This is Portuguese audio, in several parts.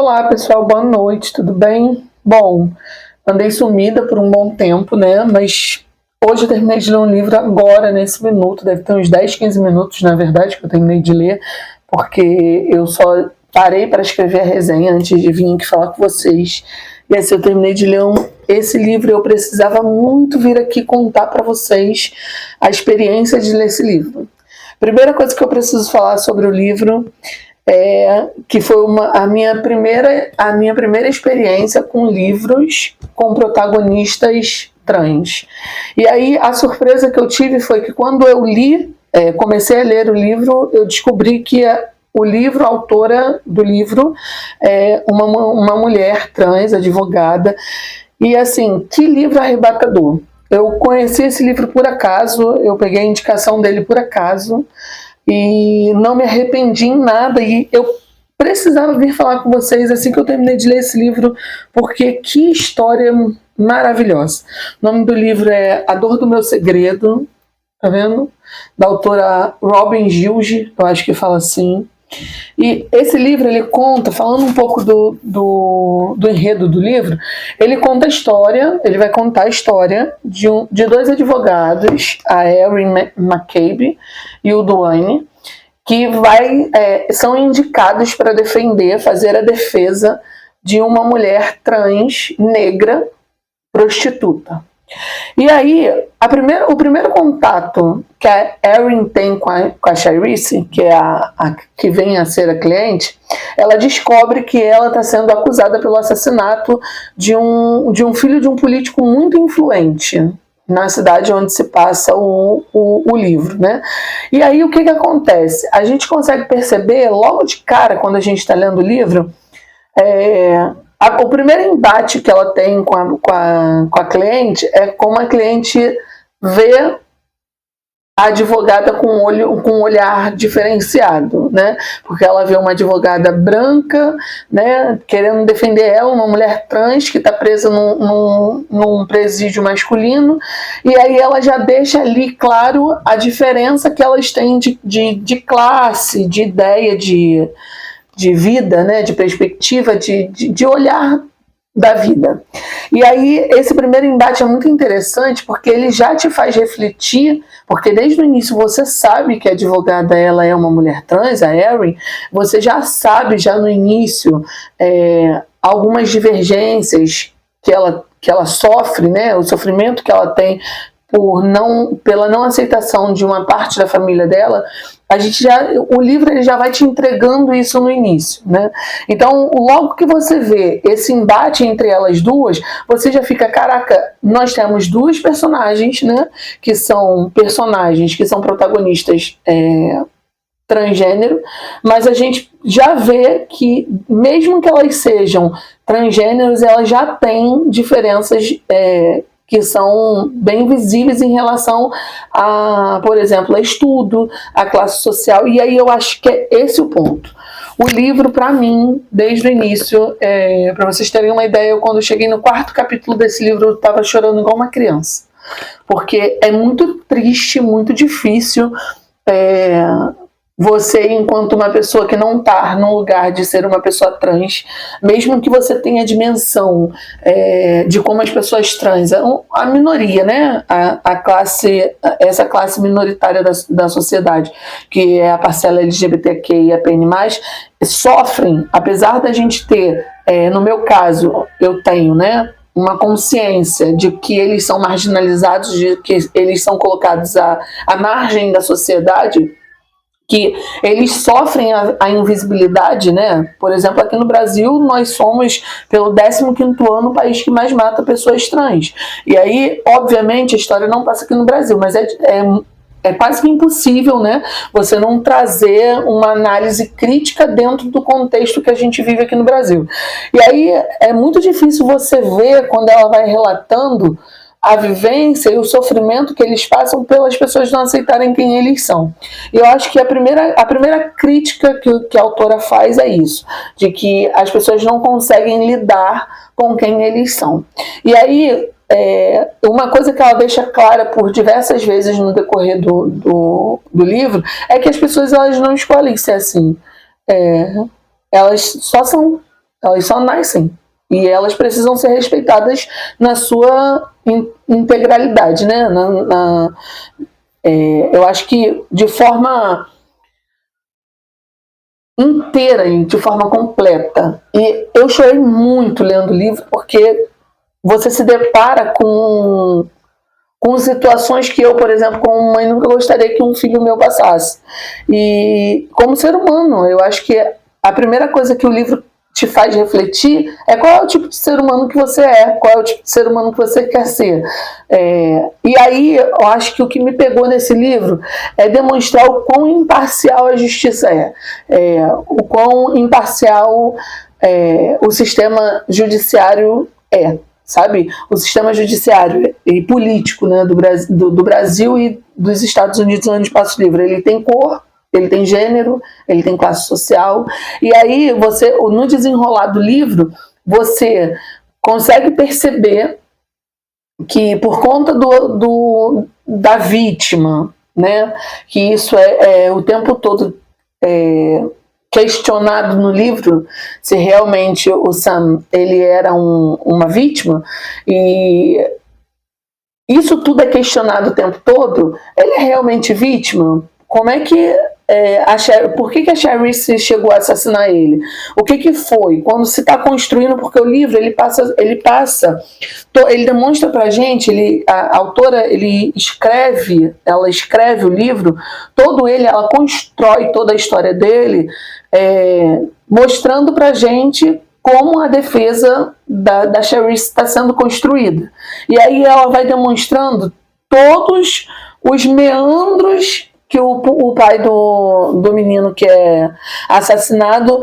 Olá pessoal, boa noite, tudo bem? Bom, andei sumida por um bom tempo, né? Mas hoje eu terminei de ler um livro agora, nesse minuto, deve ter uns 10, 15 minutos, na verdade, que eu terminei de ler, porque eu só parei para escrever a resenha antes de vir aqui falar com vocês. E assim, eu terminei de ler esse livro e eu precisava muito vir aqui contar para vocês a experiência de ler esse livro. Primeira coisa que eu preciso falar sobre o livro que foi a minha primeira experiência com livros com protagonistas trans. E aí a surpresa que eu tive foi que quando eu comecei a ler o livro, eu descobri que a autora do livro é uma mulher trans, advogada. E assim, que livro arrebatador. Eu conheci esse livro por acaso, eu peguei a indicação dele por acaso, e não me arrependi em nada, e eu precisava vir falar com vocês assim que eu terminei de ler esse livro, porque que história maravilhosa. O nome do livro é A Dor do Meu Segredo, tá vendo? Da autora Robin Gilge, eu acho que fala assim. E esse livro, ele conta, falando um pouco do enredo do livro, ele vai contar a história de dois advogados, a Erin McCabe e o Duane, que são indicados para fazer a defesa de uma mulher trans negra prostituta. E aí, o primeiro contato que a Erin tem com a Sharice, que é a que vem a ser a cliente, ela descobre que ela está sendo acusada pelo assassinato de um filho de um político muito influente na cidade onde se passa o livro, né? E aí o que acontece? A gente consegue perceber logo de cara, quando a gente está lendo o livro, o primeiro embate que ela tem com a cliente é como a cliente vê a advogada com um olhar diferenciado, né? Porque ela vê uma advogada branca, né, querendo defender ela, uma mulher trans que está presa num presídio masculino, e aí ela já deixa ali claro a diferença que elas têm de classe, de ideia de vida, né, de perspectiva, de olhar da vida. E aí esse primeiro embate é muito interessante porque ele já te faz refletir, porque desde o início você sabe que a advogada ela é uma mulher trans, a Erin, você já sabe já no início algumas divergências que ela sofre, né, o sofrimento que ela tem pela não aceitação de uma parte da família dela. O livro ele já vai te entregando isso no início, né? Então, logo que você vê esse embate entre elas duas, você já fica, caraca, nós temos duas personagens, né? Que são protagonistas transgênero, mas a gente já vê que, mesmo que elas sejam transgêneros, elas já têm diferenças que são bem visíveis em relação a, por exemplo, a estudo, a classe social, e aí eu acho que é esse o ponto. O livro, para mim, desde o início, para vocês terem uma ideia, quando eu cheguei no 4º capítulo desse livro, eu estava chorando igual uma criança, porque é muito triste, muito difícil você, enquanto uma pessoa que não está no lugar de ser uma pessoa trans, mesmo que você tenha dimensão de como as pessoas trans, a minoria, né, essa classe minoritária da sociedade, que é a parcela LGBTQIAPN+, sofrem, apesar da gente ter, no meu caso, eu tenho, né, uma consciência de que eles são marginalizados, de que eles são colocados à margem da sociedade, que eles sofrem a invisibilidade, né? Por exemplo, aqui no Brasil, nós somos, pelo 15º ano, o país que mais mata pessoas trans. E aí, obviamente, a história não passa aqui no Brasil, mas é quase que impossível, né, você não trazer uma análise crítica dentro do contexto que a gente vive aqui no Brasil. E aí é muito difícil você ver, quando ela vai relatando a vivência e o sofrimento que eles passam pelas pessoas não aceitarem quem eles são. E eu acho que a primeira crítica que a autora faz é isso, de que as pessoas não conseguem lidar com quem eles são. E aí, uma coisa que ela deixa clara por diversas vezes no decorrer do livro é que as pessoas elas não escolhem ser assim. Elas só são. Elas só nascem. E elas precisam ser respeitadas na sua integralidade, né? Eu acho que de forma inteira, de forma completa. E eu chorei muito lendo o livro, porque você se depara com situações que eu, por exemplo, como mãe, nunca gostaria que um filho meu passasse. E como ser humano, eu acho que a primeira coisa que o livro te faz refletir é qual é o tipo de ser humano que você é, qual é o tipo de ser humano que você quer ser. E aí eu acho que o que me pegou nesse livro é demonstrar o quão imparcial a justiça o quão imparcial o sistema judiciário sabe? O sistema judiciário e político, né, do Brasil e dos Estados Unidos, onde passa o livro. Ele tem cor, ele tem gênero, ele tem classe social. E aí, no desenrolar do livro, você consegue perceber que, por conta da vítima, né, que isso é o tempo todo questionado no livro, se realmente o Sam ele era uma vítima, e isso tudo é questionado o tempo todo. Ele é realmente vítima? Como é que por que a Charisse chegou a assassinar ele? O que foi? Quando se está construindo, porque o livro ele demonstra pra gente, a autora ela escreve o livro, ela constrói toda a história dele, mostrando pra gente como a defesa da Charisse está sendo construída. E aí ela vai demonstrando todos os meandros que o pai do menino que é assassinado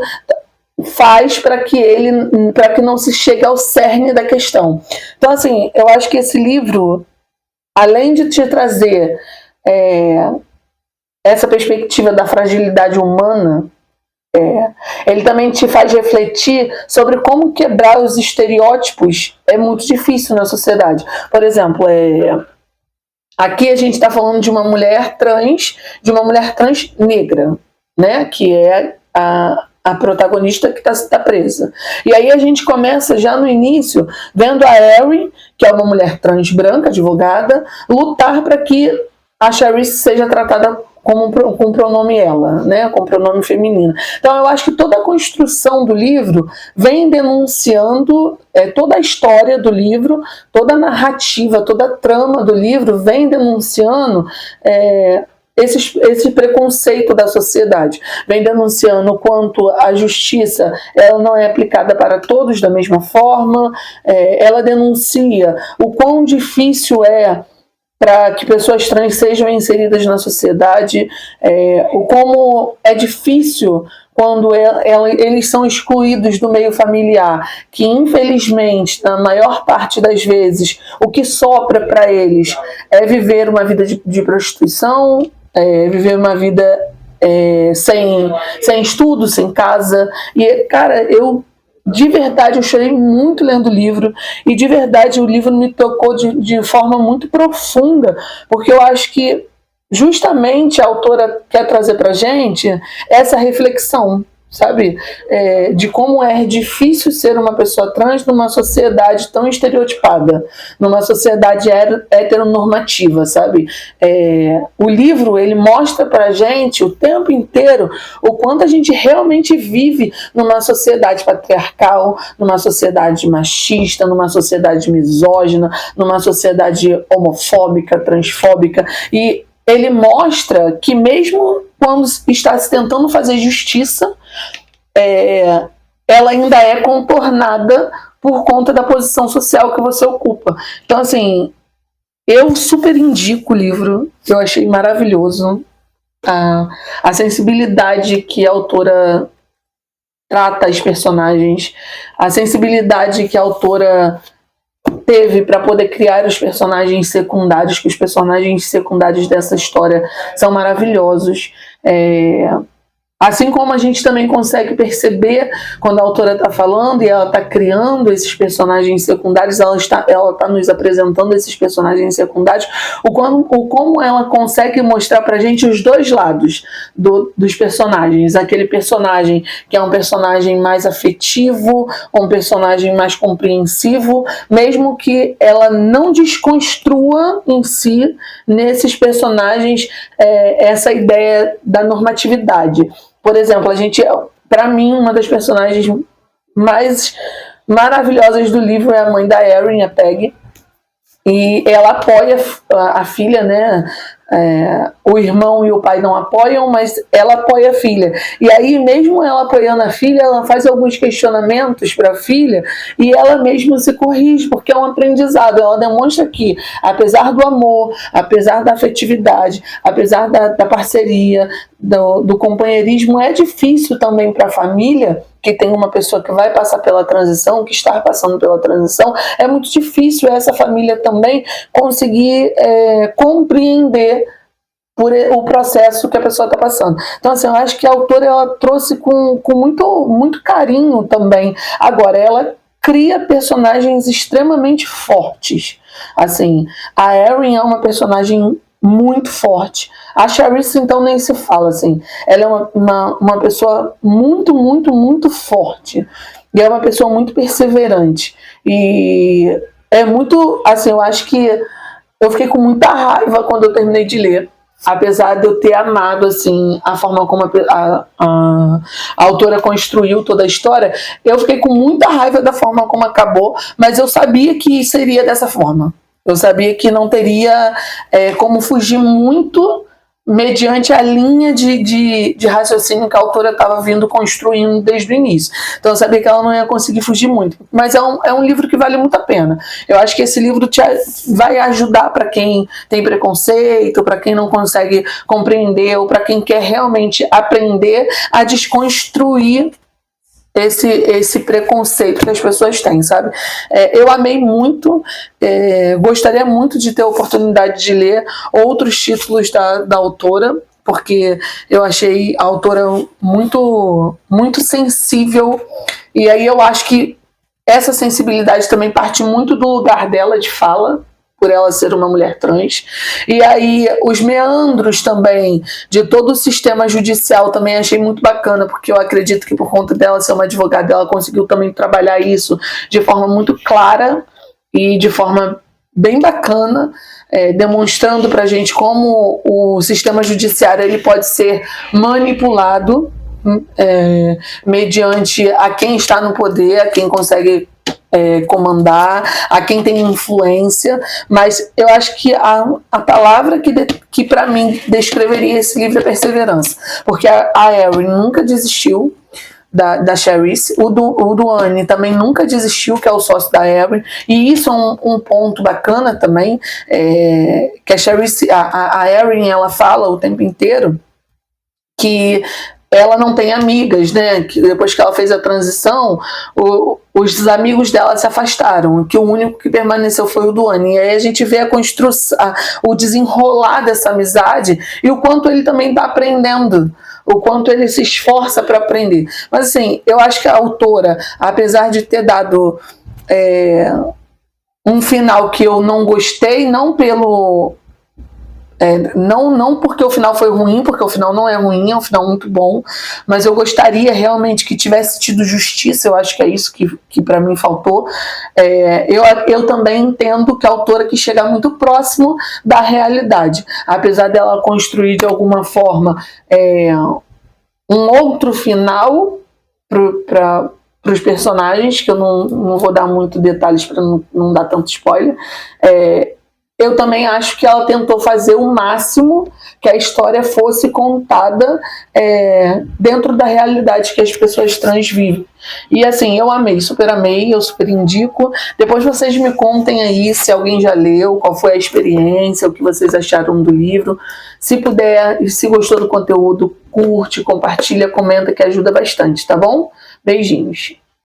faz para que não se chegue ao cerne da questão. Então, assim, eu acho que esse livro, além de te trazer essa perspectiva da fragilidade humana, ele também te faz refletir sobre como quebrar os estereótipos é muito difícil na sociedade. Por exemplo, aqui a gente está falando de uma mulher trans negra, né? Que é a protagonista que está presa. E aí a gente começa já no início vendo a Erin, que é uma mulher trans branca, advogada, lutar para que a Charisse seja tratada com o pronome ela, né, com o pronome feminino. Então eu acho que toda a construção do livro vem denunciando toda a história do livro, toda a narrativa, toda a trama do livro vem denunciando esse preconceito da sociedade, vem denunciando o quanto a justiça ela não é aplicada para todos da mesma forma, ela denuncia o quão difícil para que pessoas trans sejam inseridas na sociedade, como é difícil quando eles são excluídos do meio familiar, que infelizmente, na maior parte das vezes, o que sobra para eles é viver uma vida de prostituição, viver uma vida sem estudo, sem casa. E, cara, de verdade, eu chorei muito lendo o livro, e de verdade o livro me tocou de forma muito profunda, porque eu acho que justamente a autora quer trazer pra gente essa reflexão, sabe? De como é difícil ser uma pessoa trans numa sociedade tão estereotipada, numa sociedade heteronormativa, sabe? O livro, ele mostra pra gente o tempo inteiro o quanto a gente realmente vive numa sociedade patriarcal, numa sociedade machista, numa sociedade misógina, numa sociedade homofóbica, transfóbica, e ele mostra que mesmo quando está se tentando fazer justiça, ela ainda é contornada por conta da posição social que você ocupa. Então, assim, eu super indico o livro, eu achei maravilhoso a sensibilidade que a autora trata as personagens, a sensibilidade que a autora teve para poder criar os personagens secundários, que os personagens secundários dessa história são maravilhosos. Assim como a gente também consegue perceber quando a autora está falando e ela está criando esses personagens secundários, ela está nos apresentando esses personagens secundários, como ela consegue mostrar para a gente os dois lados dos personagens. Aquele personagem que é um personagem mais afetivo, um personagem mais compreensivo, mesmo que ela não desconstrua em si, nesses personagens, essa ideia da normatividade. Por exemplo, para mim, uma das personagens mais maravilhosas do livro é a mãe da Erin, a Peggy, e ela apoia a filha, né? O irmão e o pai não apoiam, mas ela apoia a filha. E aí, mesmo ela apoiando a filha, ela faz alguns questionamentos para a filha e ela mesma se corrige, porque é um aprendizado. Ela demonstra que, apesar do amor, apesar da afetividade, apesar da parceria, do companheirismo, é difícil também para a família, que tem uma pessoa que vai passar pela transição, que está passando pela transição, é muito difícil essa família também conseguir compreender o processo que a pessoa está passando. Então, assim, eu acho que a autora ela trouxe com muito, muito carinho também. Agora, ela cria personagens extremamente fortes. Assim, a Erin é uma personagem muito forte. A Charisse, então, nem se fala, assim. Ela é uma pessoa muito, muito, muito forte. E é uma pessoa muito perseverante. E é muito, assim, eu acho que eu fiquei com muita raiva quando eu terminei de ler. Apesar de eu ter amado, assim, a forma como a autora construiu toda a história, eu fiquei com muita raiva da forma como acabou, mas eu sabia que seria dessa forma. Eu sabia que não teria como fugir muito mediante a linha de raciocínio que a autora estava vindo construindo desde o início. Então eu sabia que ela não ia conseguir fugir muito. Mas é um livro que vale muito a pena. Eu acho que esse livro vai ajudar para quem tem preconceito, para quem não consegue compreender, ou para quem quer realmente aprender a desconstruir esse preconceito que as pessoas têm, sabe? Eu amei muito, gostaria muito de ter a oportunidade de ler outros títulos da autora, porque eu achei a autora muito, muito sensível, e aí eu acho que essa sensibilidade também parte muito do lugar dela de fala, por ela ser uma mulher trans. E aí os meandros também de todo o sistema judicial também achei muito bacana, porque eu acredito que por conta dela ser uma advogada, ela conseguiu também trabalhar isso de forma muito clara e de forma bem bacana, demonstrando pra gente como o sistema judiciário ele pode ser manipulado mediante a quem está no poder, a quem consegue comandar, a quem tem influência. Mas eu acho que a palavra que para mim descreveria esse livro é perseverança, porque a Erin nunca desistiu da Charisse, o Duane também nunca desistiu, que é o sócio da Erin, e isso é um ponto bacana também, que a Charisse, a Erin, ela fala o tempo inteiro que ela não tem amigas, né? Que depois que ela fez a transição, os amigos dela se afastaram, que o único que permaneceu foi o Duane. E aí a gente vê a construção, o desenrolar dessa amizade e o quanto ele também está aprendendo, o quanto ele se esforça para aprender. Mas assim, eu acho que a autora, apesar de ter dado um final que eu não gostei, não pelo... não porque o final foi ruim, porque o final não é ruim, é um final muito bom, mas eu gostaria realmente que tivesse tido justiça. Eu acho que é isso que para mim faltou. Eu também entendo que a autora quis chegar muito próximo da realidade, apesar dela construir de alguma forma um outro final para os personagens, que eu não vou dar muito detalhes para não dar tanto spoiler. Eu também acho que ela tentou fazer o máximo que a história fosse contada dentro da realidade que as pessoas trans vivem. E assim, eu amei, eu super indico. Depois vocês me contem aí se alguém já leu, qual foi a experiência, o que vocês acharam do livro. Se puder, e se gostou do conteúdo, curte, compartilha, comenta, que ajuda bastante, tá bom? Beijinhos.